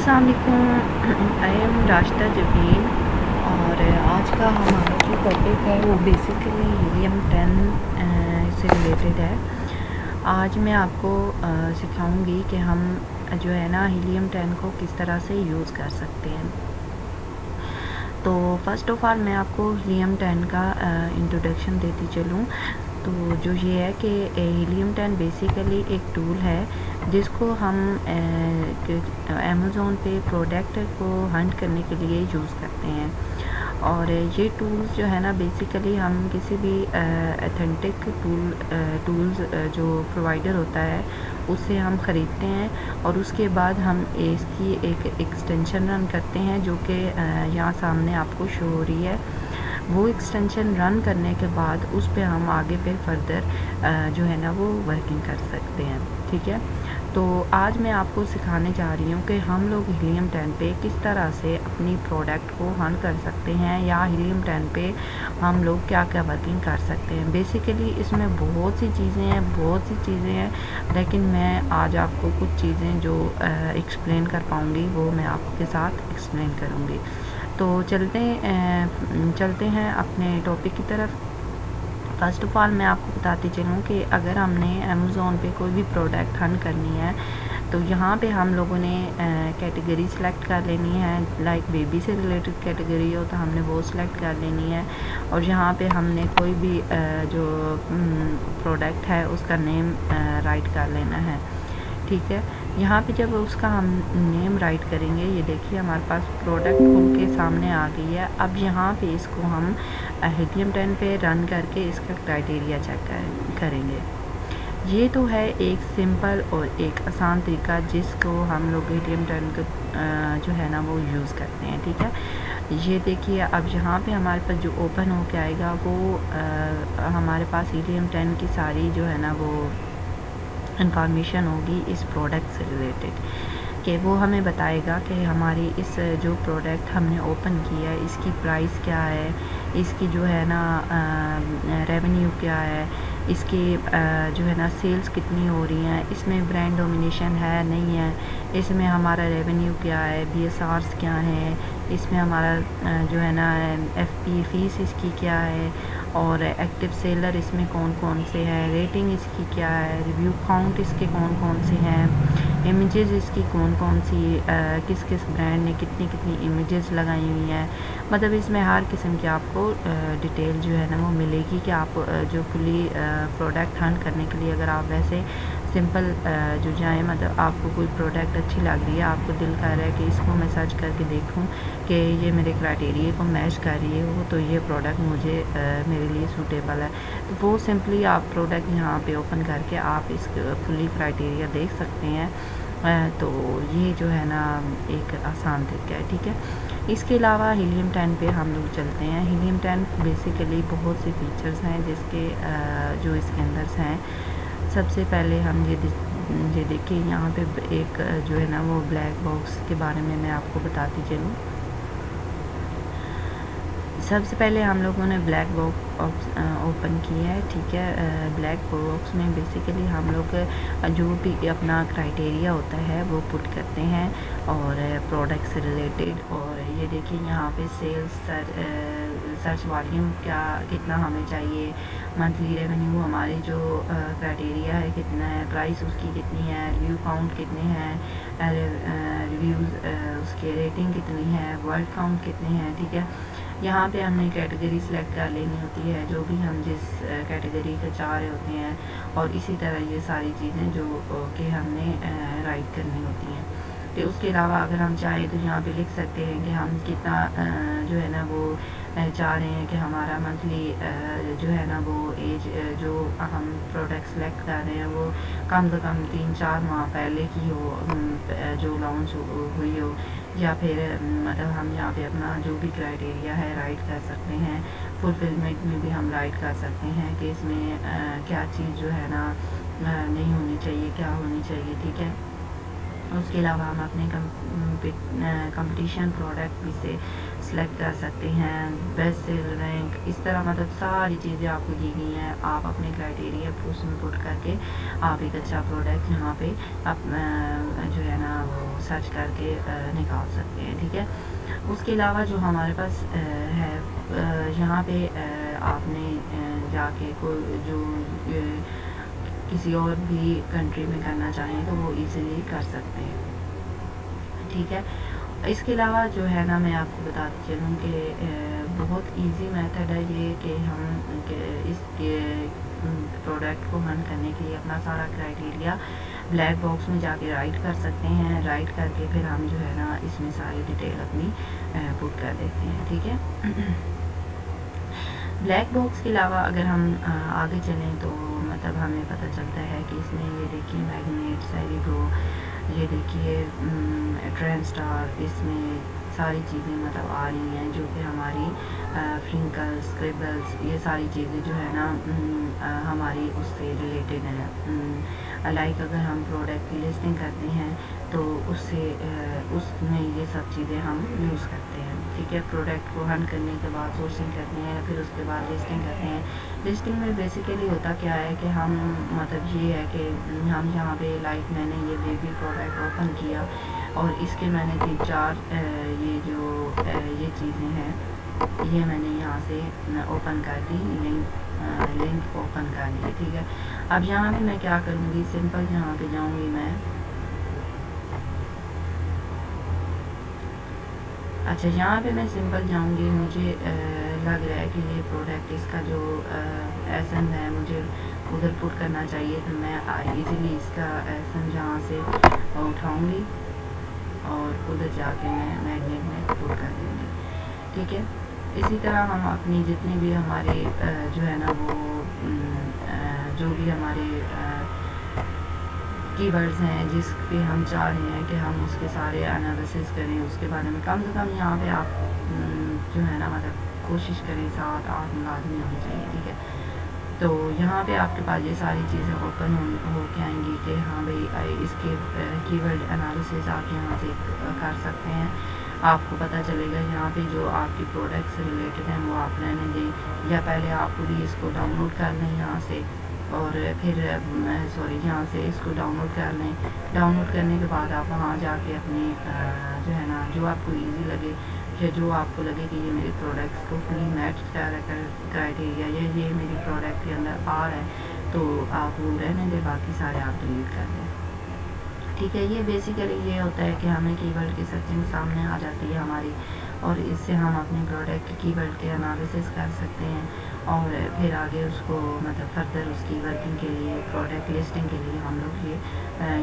अस्सलाम वालेकुम। I am Rashida Jabeen और आज का हमारा जो टॉपिक है वो बेसिकली हीलियम 10 से रिलेटेड है। आज मैं आपको सिखाऊंगी कि हम जो है ना हीलियम 10 को किस तरह से यूज़ कर सकते हैं। तो फर्स्ट ऑफ ऑल मैं आपको हीलियम 10 का इंट्रोडक्शन देती चलूँ। तो जो ये है कि हीलियम 10 बेसिकली एक टूल है जिसको हम अमेज़ॉन पे प्रोडक्ट को हंट करने के लिए यूज़ करते हैं। और ये टूल्स जो है ना बेसिकली हम किसी भी अथेंटिक टूल्स जो प्रोवाइडर होता है उससे हम ख़रीदते हैं और उसके बाद हम इसकी एक एक्सटेंशन रन करते हैं जो कि यहाँ सामने आपको शो हो रही है। वो एक्सटेंशन रन करने के बाद उस पे हम आगे फिर फर्दर जो है ना वो वर्किंग कर सकते हैं। ठीक है, तो आज मैं आपको सिखाने जा रही हूँ कि हम लोग हीलियम 10 पे किस तरह से अपनी प्रोडक्ट को हंट कर सकते हैं या हीलियम 10 पे हम लोग क्या क्या वर्किंग कर सकते हैं। बेसिकली इसमें बहुत सी चीज़ें हैं लेकिन मैं आज आपको कुछ चीज़ें जो एक्सप्लेन कर पाऊँगी वो मैं आपके साथ एक्सप्लेन करूँगी। तो चलते हैं अपने टॉपिक की तरफ। फ़र्स्ट ऑफ़ ऑल मैं आपको बताती चलूँ कि अगर हमने अमेज़ॉन पे कोई भी प्रोडक्ट हंट करनी है तो यहाँ पे हम लोगों ने कैटेगरी सेलेक्ट कर लेनी है। लाइक बेबी से रिलेटेड कैटेगरी हो तो हमने वो सिलेक्ट कर लेनी है और यहाँ पे हमने कोई भी जो प्रोडक्ट है उसका नेम राइट कर लेना है। ठीक है, यहाँ पे जब उसका हम नेम राइट करेंगे, ये देखिए हमारे पास प्रोडक्ट खुल के सामने आ गई है। अब यहाँ पे इसको हम हीलियम 10 पे रन करके इसका क्राइटेरिया चेक करेंगे। ये तो है एक सिंपल और एक आसान तरीका जिसको हम लोग हीलियम 10 को जो है ना वो यूज़ करते हैं। ठीक है, ये देखिए अब यहाँ पे हमारे पास जो ओपन हो के आएगा वो हमारे पास हीलियम 10 की सारी जो है ना वो इंफॉर्मेशन होगी इस प्रोडक्ट से रिलेटेड कि वो हमें बताएगा कि हमारी इस जो प्रोडक्ट हमने ओपन किया है इसकी प्राइस क्या है, इसकी जो है ना रेवेन्यू क्या है, इसकी जो है ना सेल्स कितनी हो रही हैं, इसमें ब्रांड डोमिनेशन है नहीं है, इसमें हमारा रेवेन्यू क्या है, BSRs क्या हैं, इसमें हमारा जो है ना FP फीस इसकी क्या है और एक्टिव सेलर इसमें कौन कौन से हैं, रेटिंग इसकी क्या है, रिव्यू काउंट इसके कौन कौन से हैं, इमेजेस इसकी कौन कौन सी किस किस ब्रांड ने कितनी कितनी इमेजेस लगाई हुई हैं। मतलब इसमें हर किस्म की आपको डिटेल जो है ना वो मिलेगी कि आप जो फुली प्रोडक्ट हंट करने के लिए अगर आप वैसे सिंपल जो जाएँ, मतलब आपको कोई प्रोडक्ट अच्छी लग रही है, आपको दिल कर रहा है कि इसको मैं सर्च करके देखूं कि ये मेरे क्राइटेरिया को मैच कर रही है तो ये प्रोडक्ट मुझे मेरे लिए सूटेबल है, तो वो सिंपली आप प्रोडक्ट यहाँ पे ओपन करके आप इस फुली क्राइटेरिया देख सकते हैं। तो ये जो है ना एक आसान तरीका है। ठीक है, इसके अलावा हीलियम 10 पे हम लोग चलते हैं। हीलियम 10 बेसिकली बहुत से फीचर्स हैं जिसके जो इसके अंदर हैं। सबसे पहले हम ये देखिए यहाँ पे एक जो है ना वो ब्लैक बॉक्स के बारे में मैं आपको बताती चलूँ। सबसे पहले हम लोगों ने ब्लैक बॉक्स ओपन किया है। ठीक है, ब्लैक बॉक्स में बेसिकली हम लोग जो भी अपना क्राइटेरिया होता है वो पुट करते हैं और प्रोडक्ट से रिलेटेड। और ये देखिए यहाँ पे सेल्स सर्च वॉल्यूम कितना हमें चाहिए, मंथली रेवेन्यू हमारे जो क्राइटेरिया है कितना है, प्राइस उसकी कितनी है, रिव्यू काउंट कितने हैं, रिव्यूज़ उसके रेटिंग कितनी है, वर्ड काउंट कितने हैं। ठीक है, यहाँ पे हमने कैटेगरी सेलेक्ट कर लेनी होती है जो भी हम जिस कैटेगरी का चाह रहे होते हैं और इसी तरह ये सारी चीज़ें जो कि हमने राइट करनी होती हैं। तो उसके अलावा अगर हम चाहें तो यहाँ पे लिख सकते हैं कि हम कितना जो है ना वो चाह रहे हैं कि हमारा मंथली जो है ना वो एज जो हम प्रोडक्ट सेलेक्ट कर रहे हैं वो कम से कम 3-4 माह पहले की हो, जो लॉन्च हुई हो, या फिर मतलब हम यहाँ पे अपना जो भी क्राइटेरिया है राइट कर सकते हैं। फुलफिलमेंट में भी हम राइट कर सकते हैं कि इसमें क्या चीज़ जो है ना नहीं होनी चाहिए, क्या होनी चाहिए। ठीक है, उसके अलावा हम अपने कंपटीशन प्रोडक्ट भी से सिलेक्ट कर सकते हैं, बेस्ट सेल रैंक, इस तरह मतलब सारी चीज़ें आपको दी गई हैं। आप अपने क्राइटेरिया उसमें पुट करके आप एक अच्छा प्रोडक्ट यहाँ पे आप जो है ना वो सर्च करके निकाल सकते हैं, ठीक है। उसके अलावा जो हमारे पास है यहाँ पे आपने जाके कोई जो किसी और भी कंट्री में करना चाहें तो वो इजीली कर सकते हैं, ठीक है। इसके अलावा जो है ना, मैं आपको बताती चलूँ कि बहुत इजी मेथड है ये कि हम इसके प्रोडक्ट को हंट करने के लिए अपना सारा क्राइटेरिया ब्लैक बॉक्स में जाके राइट कर सकते हैं। राइट करके फिर हम जो है ना इसमें सारी डिटेल अपनी पुट कर देते हैं, ठीक है। ब्लैक बॉक्स के अलावा अगर हम आगे चलें तो मतलब हमें पता चलता है कि इसमें ये देखिए मैग्नेट, सेरिब्रो, ये देखिए ट्रेंड स्टार, इसमें सारी चीज़ें मतलब आ रही हैं जो कि हमारी फ्रिंकल्स, स्क्रिबल्स, ये सारी चीज़ें जो है ना हमारी उससे रिलेटेड है। लाइक अगर हम प्रोडक्ट की लिस्टिंग करते हैं तो उससे उसमें ये सब चीज़ें हम यूज़ करते हैं, ठीक है। प्रोडक्ट को हंट करने के बाद सोर्सिंग करते हैं, फिर उसके बाद लिस्टिंग करते हैं। लिस्टिंग में बेसिकली होता क्या है कि हम मतलब ये है कि हम यहाँ पे लाइक मैंने ये बेबी प्रोडक्ट ओपन किया और इसके मैंने 3-4 ये जो ये चीज़ें हैं ये मैंने यहाँ से ओपन कर दी, लिंक ओपन कर दी, ठीक है। अब यहाँ पे मैं क्या करूँगी, सिंपल यहाँ पे जाऊँगी मैं, अच्छा यहाँ पे मैं सिंपल जाऊँगी, मुझे लग रहा है कि ये प्रोडक्ट इसका जो एसेंस है मुझे उधर पुट करना चाहिए, तो मैं इजीली इसका एसेंस यहाँ से उठाऊँगी और उधर जाके मैं मैग्नेट में पुट कर दूँगी, ठीक है। इसी तरह हम अपनी जितने भी हमारे जो है ना वो जो भी हमारे कीवर्ड्स हैं जिस पे हम चाह रहे हैं कि हम उसके सारे एनालिसिस करें, उसके बारे में कम से कम यहाँ पे आप जो है ना मतलब कोशिश करें 7-8 लाजमी होनी चाहिए, ठीक है। तो यहाँ पे आपके पास ये सारी चीज़ें ओपन हो के आएंगी कि हाँ भाई इसके कीवर्ड एनालिसिस आप यहाँ से कर सकते हैं। आपको पता चलेगा यहाँ पे जो आपकी प्रोडक्ट से रिलेटेड हैं वो आप रहने दें, या पहले आप पूरी इसको डाउनलोड कर लें यहाँ से, और फिर सॉरी यहाँ से इसको डाउनलोड कर लें। डाउनलोड करने के बाद आप वहाँ जाके अपनी जो है ना जो आपको इजी लगे या जो आपको लगे कि ये मेरे प्रोडक्ट्स को फुली मैच क्राइटेरिया या ये मेरी प्रोडक्ट के अंदर आ रहा है तो आप वो रहने दें, बाकी सारे आप डिलीट कर दें, ठीक है। ये बेसिकली ये होता है कि हमें कीवर्ड की सर्चिंग सामने आ जाती है हमारी, और इससे हम अपने प्रोडक्ट कीवर्ड के एनालिसिस कर सकते हैं और फिर आगे उसको मतलब फर्दर उसकी वर्किंग के लिए, प्रोडक्ट लिस्टिंग के लिए हम लोग ये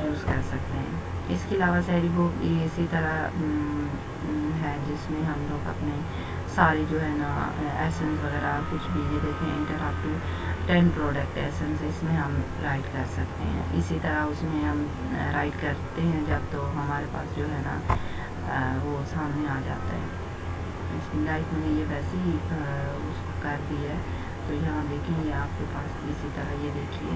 यूज़ कर सकते हैं। इसके अलावा सेरिब्रो इसी तरह है जिसमें हम लोग अपने सारे जो है ना एसेंस वगैरह कुछ भी, ये देखें inter up to 10 product essence इसमें हम राइट कर सकते हैं। इसी तरह उसमें हम राइट करते हैं जब तो हमारे पास जो है ना वो सामने आ जाता है। इसमें लाइक मैंने ये वैसे ही उसको कर दिया है, तो यहाँ देखें ये आपके पास इसी तरह ये देखिए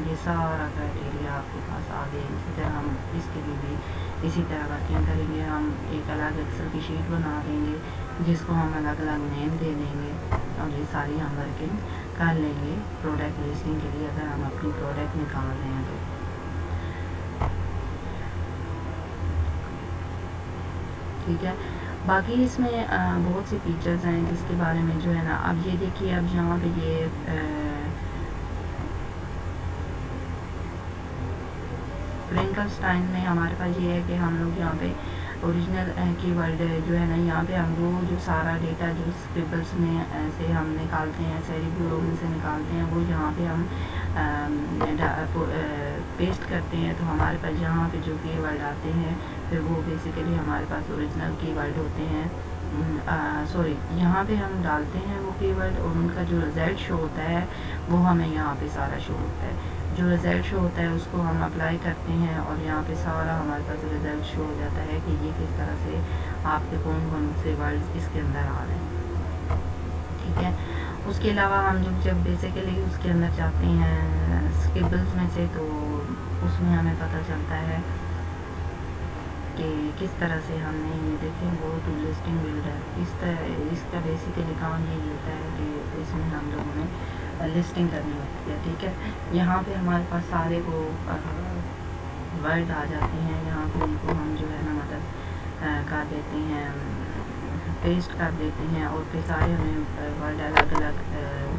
ये सारा क्राइटेरिया आपके पास आ गया। इसी तरह हम इसके लिए भी इसी तरह वर्किंग करेंगे। हम एक अलग एक्सेल की शीट बना देंगे जिसको हम अलग अलग नेम दे देंगे और ये सारी हम वर्किंग कर लेंगे प्रोडक्ट लिस्टिंग के लिए अगर हम अपनी प्रोडक्ट निकाल रहे हैं तो, ठीक है। बाकी इसमें बहुत से फीचर्स हैं जिसके बारे में जो है ना, अब ये देखिए अब यहाँ पे ये फ्रैंकलस्टाइन में हमारे पास ये है कि हम लोग यहाँ पे ओरिजिनल कीवर्ड जो है ना यहाँ पे हम वो जो सारा डेटा जो स्क्रिबल्स में से हम निकालते हैं, सेरिब्रो में से निकालते हैं, वो यहाँ पे हम पेस्ट करते हैं। तो हमारे पास यहाँ पे जो कीवर्ड आते हैं फिर वो बेसिकली हमारे पास ओरिजिनल कीवर्ड होते हैं। सॉरी यहाँ पे हम डालते हैं वो कीवर्ड और उनका जो रिज़ल्ट शो होता है वो हमें यहाँ पे सारा शो होता है। जो रिज़ल्ट शो होता है उसको हम अप्लाई करते हैं और यहाँ पे सारा हमारे पास रिज़ल्ट शो हो जाता है कि ये किस तरह से आपके कौन कौन से वर्ड्स इसके अंदर आ रहे हैं, ठीक है। उसके अलावा हम जब बेसिकली उसके अंदर जाते हैं स्क्रिबल्स में से तो उसमें हमें पता चलता है कि किस तरह से हमने ये देखें वो टू लिस्टिंग बिल्डर इसका बेसिकली काम यही होता है कि इसमें हम लोगों ने लिस्टिंग करनी होती है, ठीक है। यहाँ पे हमारे पास सारे वो वर्ड आ जाते हैं, यहाँ पे उनको हम जो है ना دیتے ہیں پیسٹ کر دیتے ہیں اور پھر سارے ہمیں ورڈ الگ الگ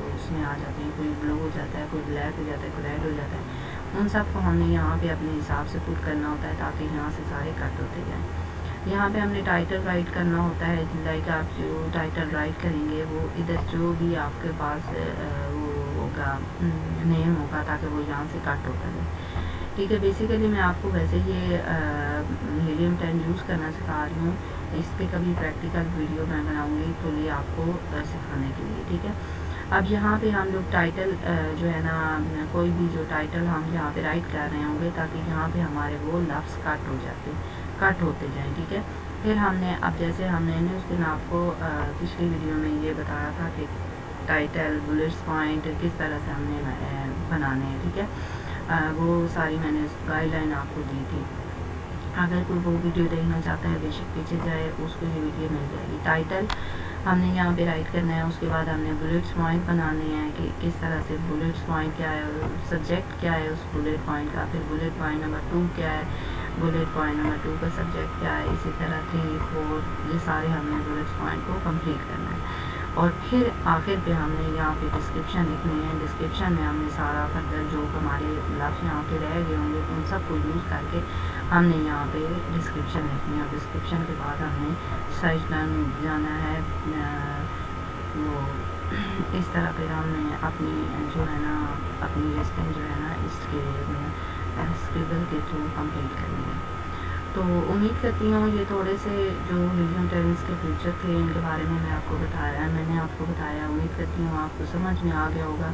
اس میں آ جاتے ہیں، کوئی بلو ہو جاتا ہے، کوئی بلیک ہو جاتا ہے، کوئی ریڈ ہو جاتا ہے، ان سب کو ہم نے یہاں پہ اپنے حساب سے پٹ کرنا ہوتا ہے تاکہ یہاں سے سارے کٹ ہوتے جائیں۔ یہاں پہ ہم نے ٹائٹل رائٹ کرنا ہوتا ہے، لائک آپ جو ٹائٹل رائٹ کریں گے وہ ادھر جو بھی آپ کے پاس وہ ہوگا نیم ہوگا تاکہ وہ یہاں سے کٹ ہوتا ہے، ٹھیک ہے۔ بیسیکلی میں آپ کو ویسے یہ ہیلیم 10 یوز کرنا سکھا رہی ہوں، اس پہ کبھی پریکٹیکل ویڈیو میں بناؤں گی تو یہ آپ کو سکھانے کے لیے، ٹھیک ہے۔ اب یہاں پہ ہم لوگ ٹائٹل جو ہے نا کوئی بھی جو ٹائٹل ہم یہاں پہ رائٹ کر رہے ہوں گے تاکہ یہاں پہ ہمارے وہ لفظ کٹ ہوتے جائیں، ٹھیک ہے۔ پھر ہم نے اب جیسے ہم نے اس دن آپ کو پچھلی ویڈیو میں یہ بتایا تھا کہ ٹائٹل بلٹس پوائنٹ کس طرح سے ہم نے بنانے ہیں، ٹھیک ہے، وہ ساری میں نے گائیڈ لائن آپ کو دی تھی۔ اگر کوئی وہ ویڈیو دیکھنا چاہتا ہے بے شک پیچھے جائے، اس کو یہ ویڈیو مل جائے گی۔ ٹائٹل ہم نے یہاں پہ رائٹ کرنا ہے، اس کے بعد ہم نے بلٹس پوائنٹ بنانے ہیں کہ کس طرح سے بلٹس پوائنٹ کیا ہے، سبجیکٹ کیا ہے اس بلٹ پوائنٹ کا، پھر بلٹ پوائنٹ نمبر 2 کیا ہے، بلٹ پوائنٹ نمبر 2 کا سبجیکٹ کیا ہے، اسی طرح 3 4 یہ سارے ہم نے بلٹس پوائنٹ کو کمپلیٹ کرنا ہے۔ اور پھر آخر پہ ہم نے یہاں پہ ڈسکرپشن لکھنی ہے، ڈسکرپشن میں ہم نے سارا فردر جو ہمارے لفظ یہاں پہ رہ گئے ہوں گے ان سب کو یوز کر کے ہم نے یہاں پہ ڈسکرپشن لکھنی ہے، اور ڈسکرپشن کے بعد ہم نے سائز ڈن جانا ہے، وہ اس طرح پھر ہم نے اپنی جو ہے نا اپنی لسٹنگ جو ہے نا اس کے اسکریبل کے تھرو کمپلیٹ کرنی ہے۔ تو امید کرتی ہوں یہ تھوڑے سے جو ہیلیم 10 کے فیچر تھے ان کے بارے میں میں نے آپ کو بتایا، امید کرتی ہوں آپ کو سمجھ میں آ گیا ہوگا،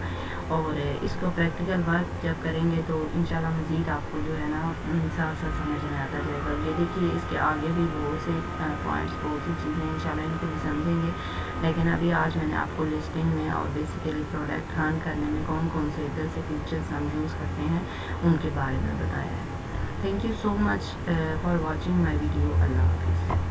اور اس کو پریکٹیکل ورک جب کریں گے تو انشاءاللہ مزید آپ کو جو ہے نا ساتھ ساتھ سمجھ میں آتا جائے گا۔ یہ دیکھیے اس کے آگے بھی بہت سے پوائنٹس، بہت سی چیزیں انشاءاللہ ان کو بھی سمجھیں گے، لیکن ابھی آج میں نے آپ کو لسٹنگ میں اور بیسیکلی پروڈکٹ رن کرنے میں کون کون سے ادھر سے فیچرز ہم یوز کرتے ہیں ان کے بارے میں بتایا ہے۔ Thank you so much for watching my video. اللہ حافظ۔